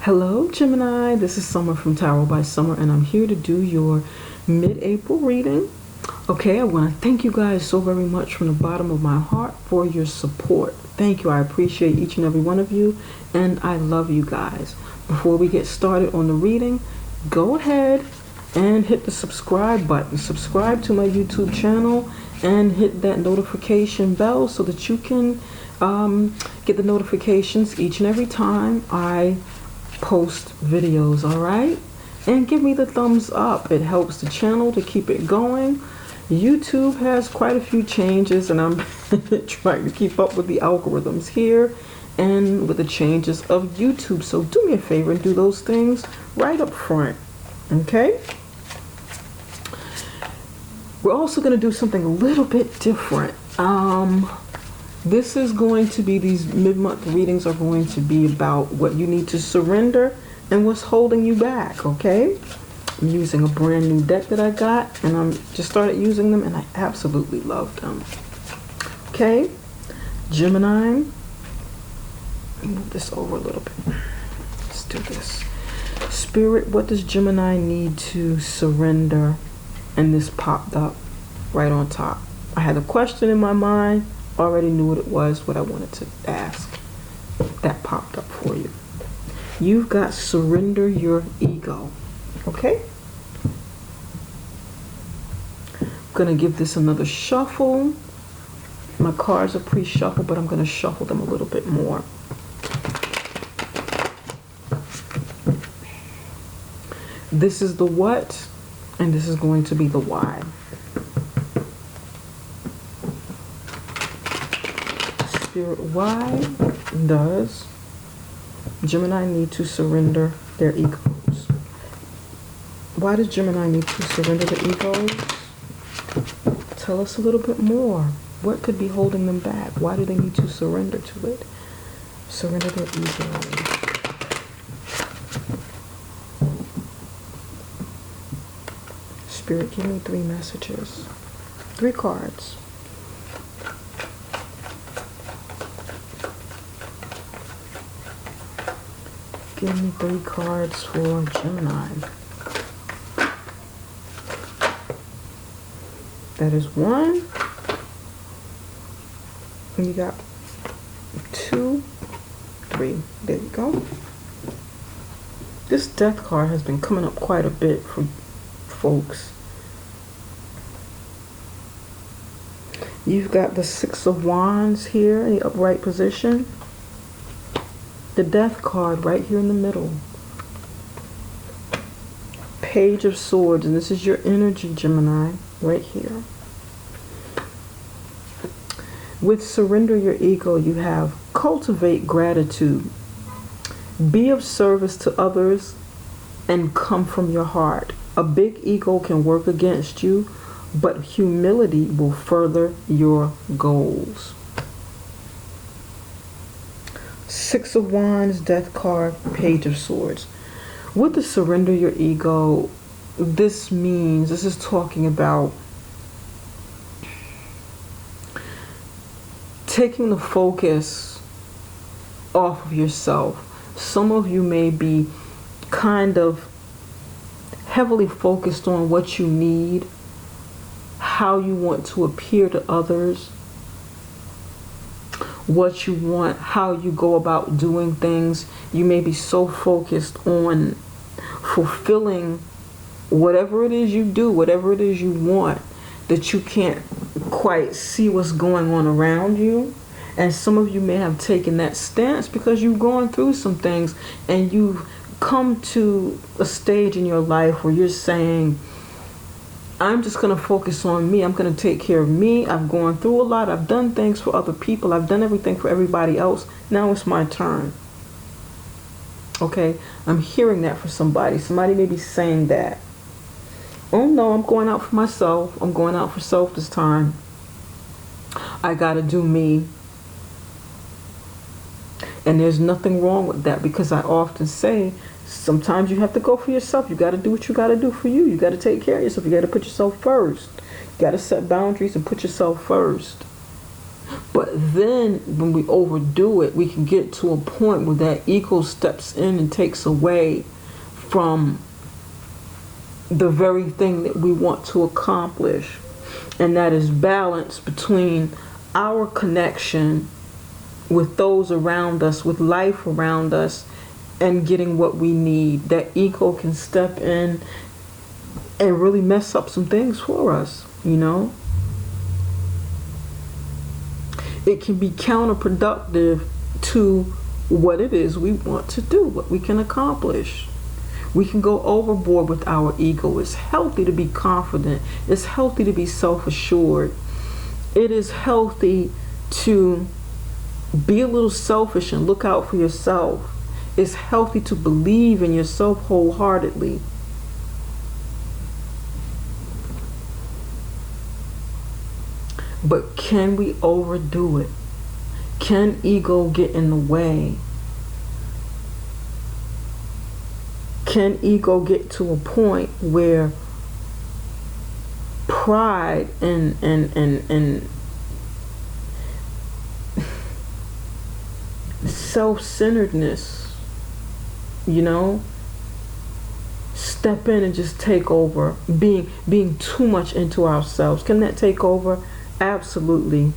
Hello, Gemini. This is Summer from Tarot by Summer, and I'm here to do your mid-April reading. Okay, I want to thank you guys so very much from the bottom of my heart for your support. Thank you. I appreciate each and every one of you, and I love you guys. Before we get started on the reading, go ahead and hit the subscribe button. Subscribe to my YouTube channel and hit that notification bell so that you can get the notifications each and every time I post videos, all right? And give me the thumbs up. It helps the channel to keep it going. YouTube has quite a few changes, and I'm trying to keep up with the algorithms here and with the changes of YouTube. So do me a favor and do those things right up front, okay? We're also going to do something a little bit different. This is going to be, these mid-month readings are going to be about what you need to surrender and what's holding you back, okay? I'm using a brand new deck that I got, and I'm just started using them, and I absolutely love them. Okay, Gemini, move this over a little bit. Let's do this. Spirit, what does Gemini need to surrender? And this popped up right on top. I had a question in my mind, already knew what it was, what I wanted to ask. That popped up for you. You've got surrender your ego. Okay? I'm going to give this another shuffle. My cards are pre-shuffled, but I'm going to shuffle them a little bit more. This is the what, and this is going to be the why. Spirit, why does Gemini need to surrender their egos? Why does Gemini need to surrender their egos? Tell us a little bit more. What could be holding them back? Why do they need to surrender to it? Surrender their egos. Spirit, give me 3 messages. 3 cards. Give me 3 cards for Gemini. That is 1. And you got 2, 3. There you go. This death card has been coming up quite a bit for folks. You've got the 6 of Wands here in the upright position. The death card right here in the middle. Page of Swords, and this is your energy, Gemini, right here. With surrender your ego, you have cultivate gratitude. Be of service to others and come from your heart. A big ego can work against you, but humility will further your goals. 6 of Wands, death card, Page of Swords. With the surrender your ego, this is talking about taking the focus off of yourself. Some of you may be kind of heavily focused on what you need, how you want to appear to others, what you want, how you go about doing things. You may be so focused on fulfilling whatever it is you do, whatever it is you want, that you can't quite see what's going on around you. And some of you may have taken that stance because you've gone through some things and you've come to a stage in your life where you're saying, I'm just going to focus on me. I'm going to take care of me. I've gone through a lot. I've done things for other people. I've done everything for everybody else. Now it's my turn. Okay? I'm hearing that for somebody. Somebody may be saying that. Oh no, I'm going out for myself. I'm going out for self this time. I got to do me. And there's nothing wrong with that, because I often say, sometimes you have to go for yourself. You got to do what you got to do for you. You got to take care of yourself. You got to put yourself first. You got to set boundaries and put yourself first. But then when we overdo it, we can get to a point where that ego steps in and takes away from the very thing that we want to accomplish. And that is balance between our connection with those around us, with life around us, and getting what we need. That ego can step in and really mess up some things for us, you know? It can be counterproductive to what it is we want to do, what we can accomplish. We can go overboard with our ego. It's healthy to be confident. It's healthy to be self-assured. It is healthy to be a little selfish and look out for yourself. It's healthy to believe in yourself wholeheartedly. But can we overdo it? Can ego get in the way? Can ego get to a point where pride and self-centeredness, you know, step in and just take over, being too much into ourselves? Can that take over? Absolutely.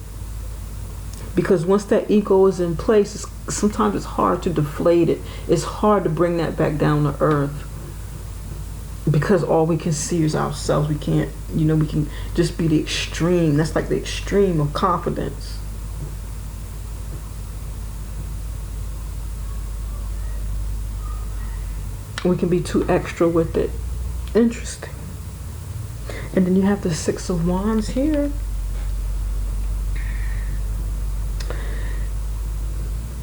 Because once that ego is in place, sometimes it's hard to deflate it. It's hard to bring that back down to earth. Because all we can see is ourselves. We can't, you know, we can just be the extreme. That's like the extreme of confidence. We can be too extra with it. Interesting. And then you have the Six of Wands here.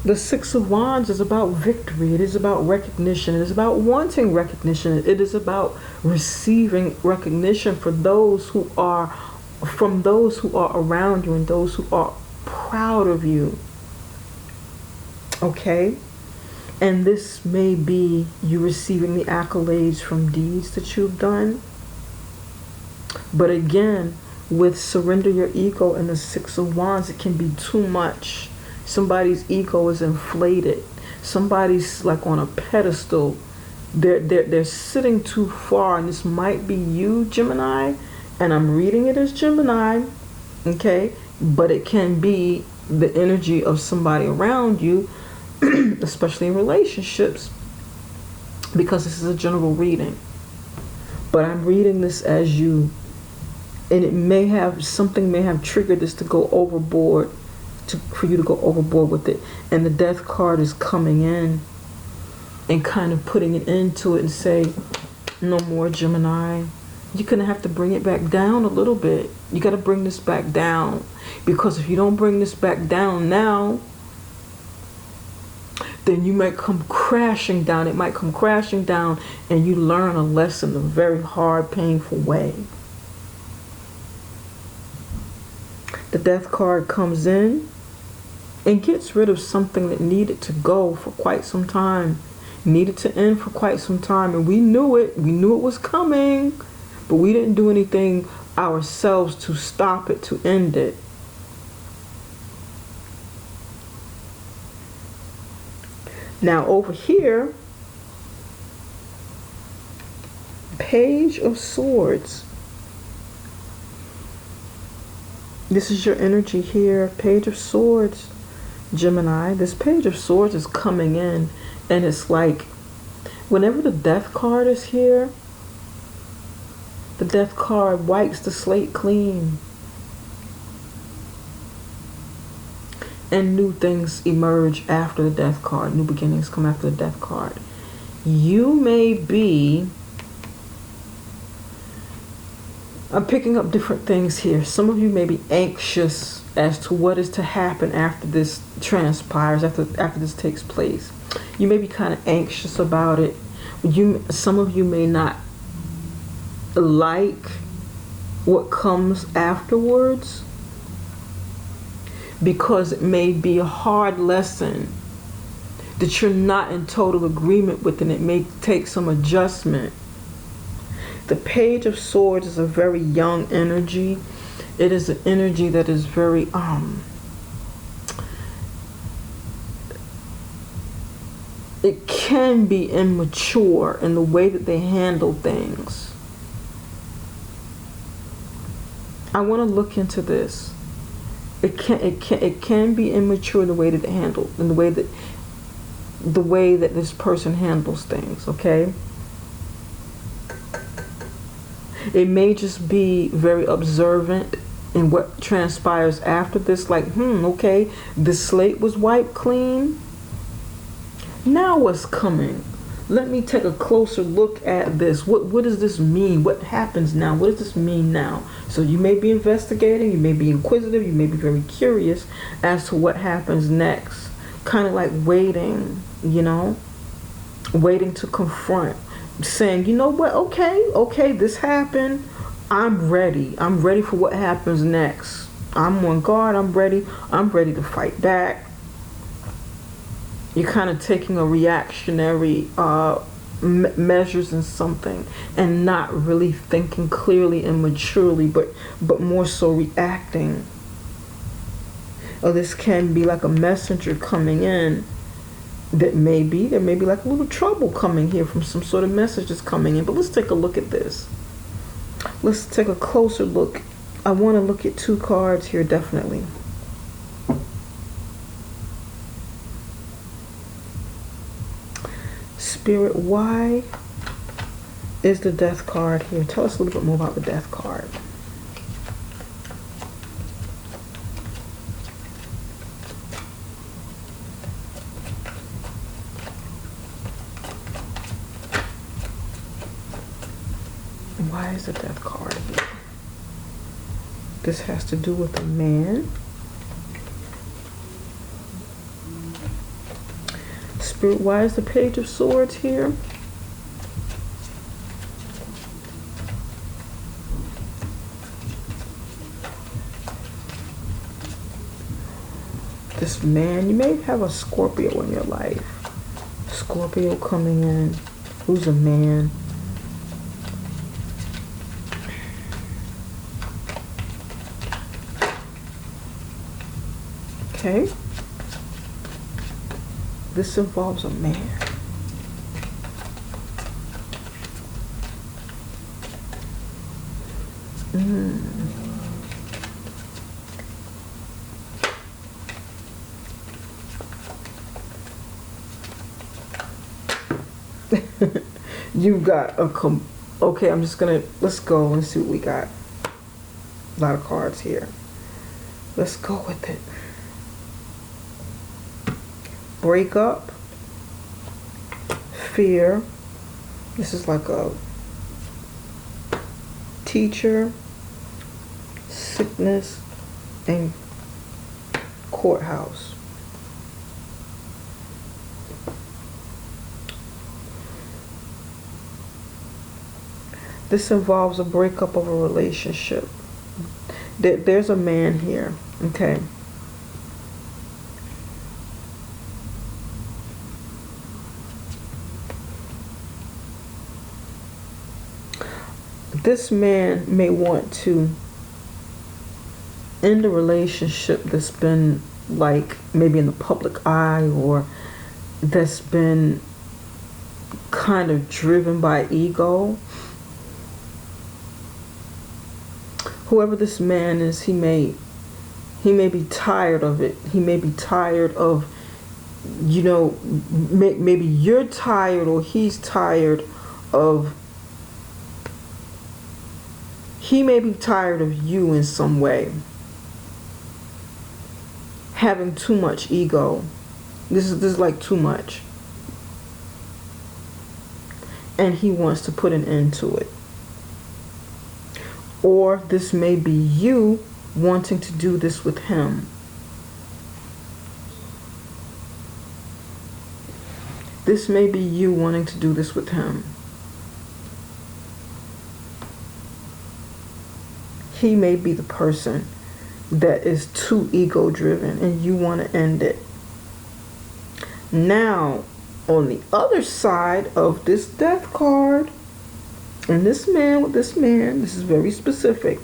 The Six of Wands is about victory. It is about recognition. It is about wanting recognition. It is about receiving recognition from those who are around you and those who are proud of you. Okay? And this may be you receiving the accolades from deeds that you've done. But again, with surrender your ego and the Six of Wands, it can be too much. Somebody's ego is inflated. Somebody's like on a pedestal. They're sitting too far, and this might be you, Gemini, and I'm reading it as Gemini, okay? But it can be the energy of somebody around you, especially in relationships, because this is a general reading. But I'm reading this as you, and something may have triggered this to go overboard, for you to go overboard with it. And the Death card is coming in and kind of putting it into it and say, no more, Gemini. You're going to have to bring it back down a little bit. You got to bring this back down. Because if you don't bring this back down now, then you might come crashing down. It might come crashing down and you learn a lesson in a very hard, painful way. The Death card comes in and gets rid of something that needed to go for quite some time, needed to end for quite some time, and we knew it was coming, but we didn't do anything ourselves to stop it, to end it. Now over here, Page of Swords. This is your energy here, Page of Swords, Gemini. This Page of Swords is coming in, and it's like, whenever the Death card is here, the Death card wipes the slate clean. And new things emerge after the Death card. New beginnings come after the Death card. You may be... I'm picking up different things here. Some of you may be anxious as to what is to happen after this transpires, after this takes place. You may be kind of anxious about it. Some of you may not like what comes afterwards, because it may be a hard lesson that you're not in total agreement with, and it may take some adjustment. The Page of Swords is a very young energy. It is an energy that is very it can be immature in the way that they handle things. I want to look into this. It can be immature in the way that they handle, in the way that this person handles things, okay? It may just be very observant in what transpires after this, like, okay, the slate was wiped clean. Now what's coming? Let me take a closer look at this. What does this mean? What happens now? What does this mean now? So you may be investigating, you may be inquisitive, you may be very curious as to what happens next. Kind of like waiting, waiting to confront. Saying, you know what, okay, this happened. I'm ready for what happens next. I'm on guard, I'm ready to fight back. You're kind of taking a reactionary measures in something and not really thinking clearly and maturely, but more so reacting. Or this can be like a messenger coming in. There may be like a little trouble coming here from some sort of message that's coming in. But let's take a look at this. Let's take a closer look. I want to look at 2 cards here, definitely. Spirit, why is the Death card here? Tell us a little bit more about the Death card. Why is the Death card here? This has to do with a man. Spirit, why is the Page of Swords here? This man, you may have a Scorpio in your life. Scorpio coming in. Who's a man? Okay. This involves a man. You got a okay, I'm just gonna, let's go and see what we got. A lot of cards here. Let's go with it. Breakup, fear. This is like a teacher, sickness, and courthouse. This involves a breakup of a relationship. There's a man here, okay? This man may want to end a relationship that's been like maybe in the public eye, or that's been kind of driven by ego. Whoever this man is, he may be tired of it. He may be tired of, maybe you're tired, or he's tired of, he may be tired of you in some way. Having too much ego. This is like too much. And he wants to put an end to it. Or this may be you wanting to do this with him. This may be you wanting to do this with him. He may be the person that is too ego driven and you want to end it. Now, on the other side of this Death card, and this man with this man, this is very specific.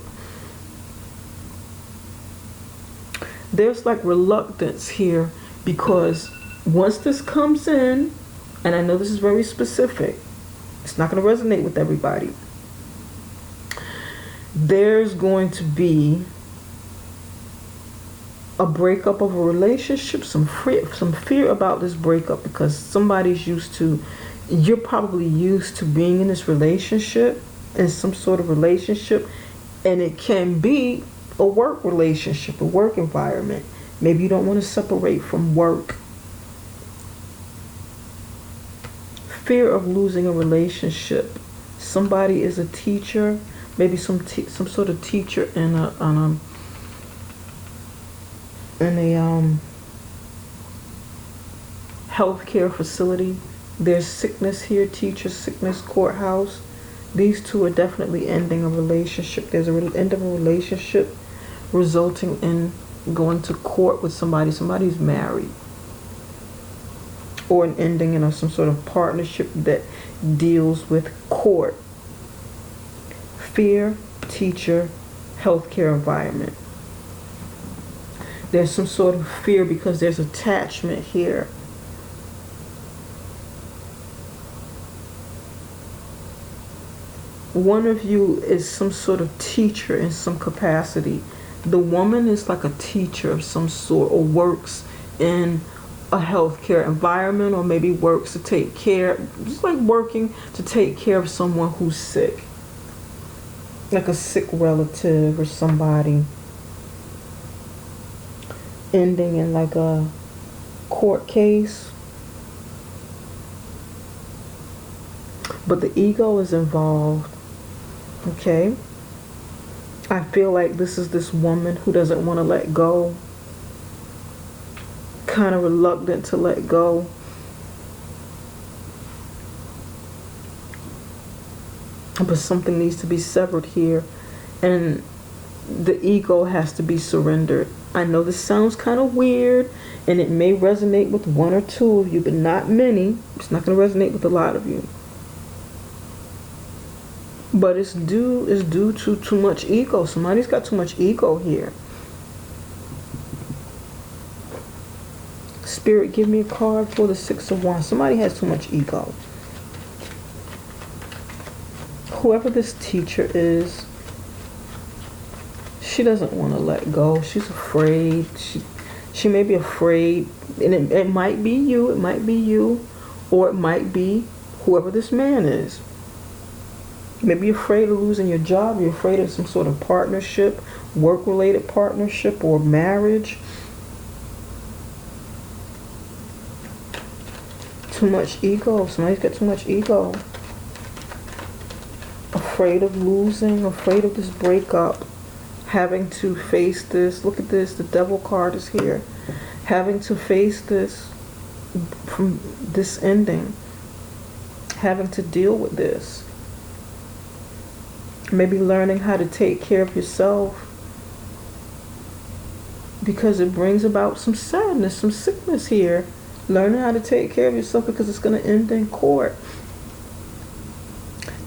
There's like reluctance here, because once this comes in, And I know this is very specific. It's not going to resonate with everybody. There's going to be a breakup of a relationship, some fear about this breakup, because you're probably used to being in this relationship, in some sort of relationship, and it can be a work relationship, a work environment. Maybe you don't want to separate from work. Fear of losing a relationship. Somebody is a teacher, maybe some sort of teacher in a healthcare facility. There's sickness here, teacher, sickness, courthouse. These two are definitely ending a relationship. There's an end of a relationship resulting in going to court with somebody. Somebody's married. Or an ending in some sort of partnership that deals with court. Fear, teacher, healthcare environment. There's some sort of fear because there's attachment here. One of you is some sort of teacher in some capacity. The woman is like a teacher of some sort, or works in a healthcare environment, or maybe works to take care, just like working to take care of someone who's sick. Like a sick relative or somebody. Ending in like a court case. But the ego is involved. Okay? I feel like this is this woman who doesn't want to let go. Kind of reluctant to let go. But something needs to be severed here. And the ego has to be surrendered. I know this sounds kind of weird, and it may resonate with one or two of you, but not many. It's not going to resonate with a lot of you. But it's due to too much ego. Somebody's got too much ego here. Spirit, give me a card for the Six of Wands. Somebody has too much ego. Whoever this teacher is, she doesn't want to let go. She's afraid. She may be afraid. And it might be you. It might be you. Or it might be whoever this man is. Maybe you're afraid of losing your job. You're afraid of some sort of partnership, work-related partnership, or marriage. Too much ego. Somebody's got too much ego. Afraid of losing, afraid of this breakup. Having to face this. Look at this. The devil card is here. Having to face this from this ending. Having to deal with this. Maybe learning how to take care of yourself. Because it brings about some sadness, some sickness here. Learning how to take care of yourself because it's going to end in court.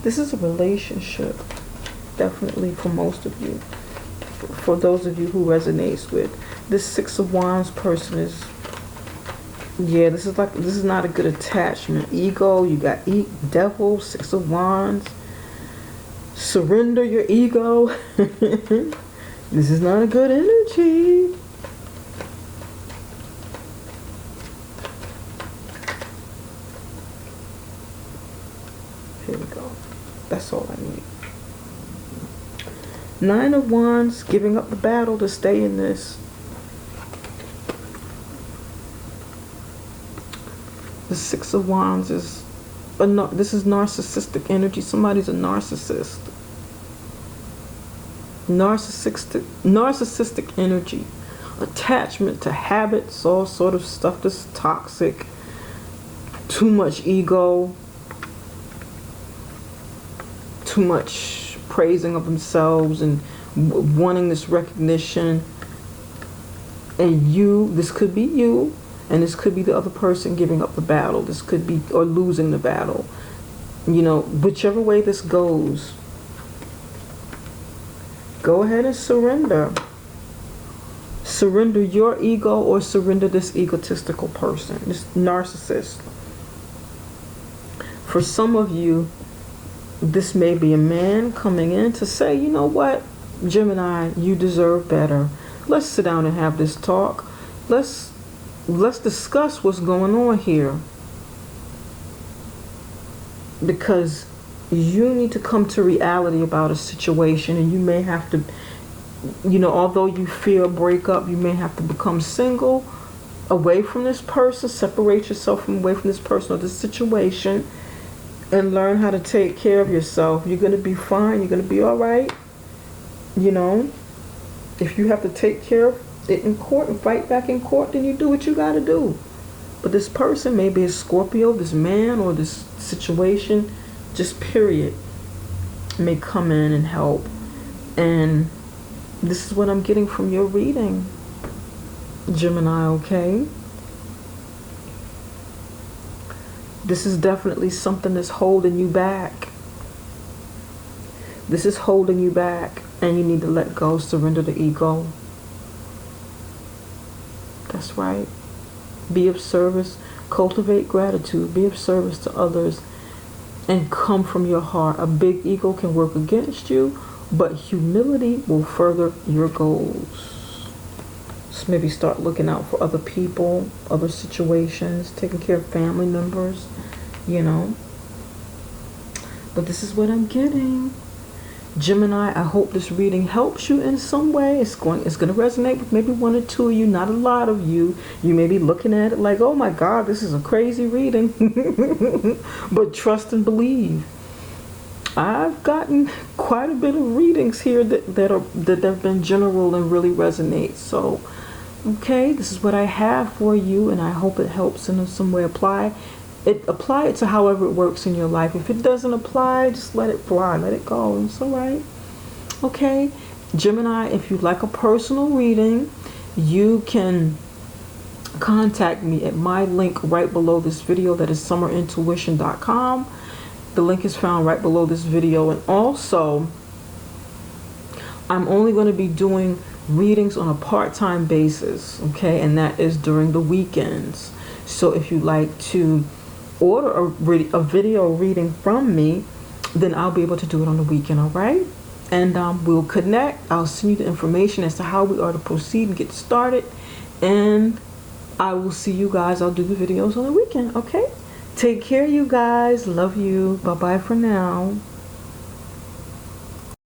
This is a relationship. Definitely for most of you. For those of you who resonates with. This Six of Wands person is... Yeah, this is not a good attachment. Ego, you got devil, Six of Wands. Surrender your ego. This is not a good energy. Here we go. That's all I need. Nine of Wands, giving up the battle to stay in this. The Six of Wands is this is narcissistic energy. Somebody's a narcissist. Narcissistic energy. Attachment to habits, all sort of stuff that's toxic. Too much ego. Too much praising of themselves and wanting this recognition. And this could be you. And this could be the other person giving up the battle. This could be, or losing the battle. You know, whichever way this goes, go ahead and surrender. Surrender your ego or surrender this egotistical person, this narcissist. For some of you, this may be a man coming in to say, you know what, Gemini, you deserve better. Let's sit down and have this talk. Let's discuss what's going on here. Because you need to come to reality about a situation, and you may have to, although you fear a breakup, you may have to become single, away from this person, separate yourself away from this person or this situation, and learn how to take care of yourself. You're going to be fine. You're going to be all right. If you have to take care of it in court and fight back in court, then you do what you got to do. But this person, maybe a Scorpio, this man or this situation, just period, may come in and help. And this is what I'm getting from your reading, Gemini, okay? This is definitely something that's holding you back. This is holding you back, and you need to let go, surrender the ego. That's right. Be of service, cultivate gratitude, be of service to others, and come from your heart. A big ego can work against you, but humility will further your goals. So maybe start looking out for other people, other situations, taking care of family members, But this is what I'm getting. Gemini, I hope this reading helps you in some way. It's going to resonate with maybe one or two of you, not a lot of you. You may be looking at it like, oh my God, this is a crazy reading. But trust and believe. I've gotten quite a bit of readings here that have been general and really resonate. So, okay, this is what I have for you, and I hope it helps in some way. Apply it to however it works in your life. If it doesn't apply, just let it fly, let it go. It's all right. Okay, Gemini, if you'd like a personal reading, you can contact me at my link right below this video. That is summerintuition.com. The link is found right below this video. And also, I'm only going to be doing readings on a part-time basis, okay? And that is during the weekends. So if you'd like to order a video reading from me, then I'll be able to do it on the weekend, all right? And we'll connect. I'll send you the information as to how we are to proceed and get started. And I will see you guys. I'll do the videos on the weekend, okay? Take care, you guys. Love you. Bye-bye for now.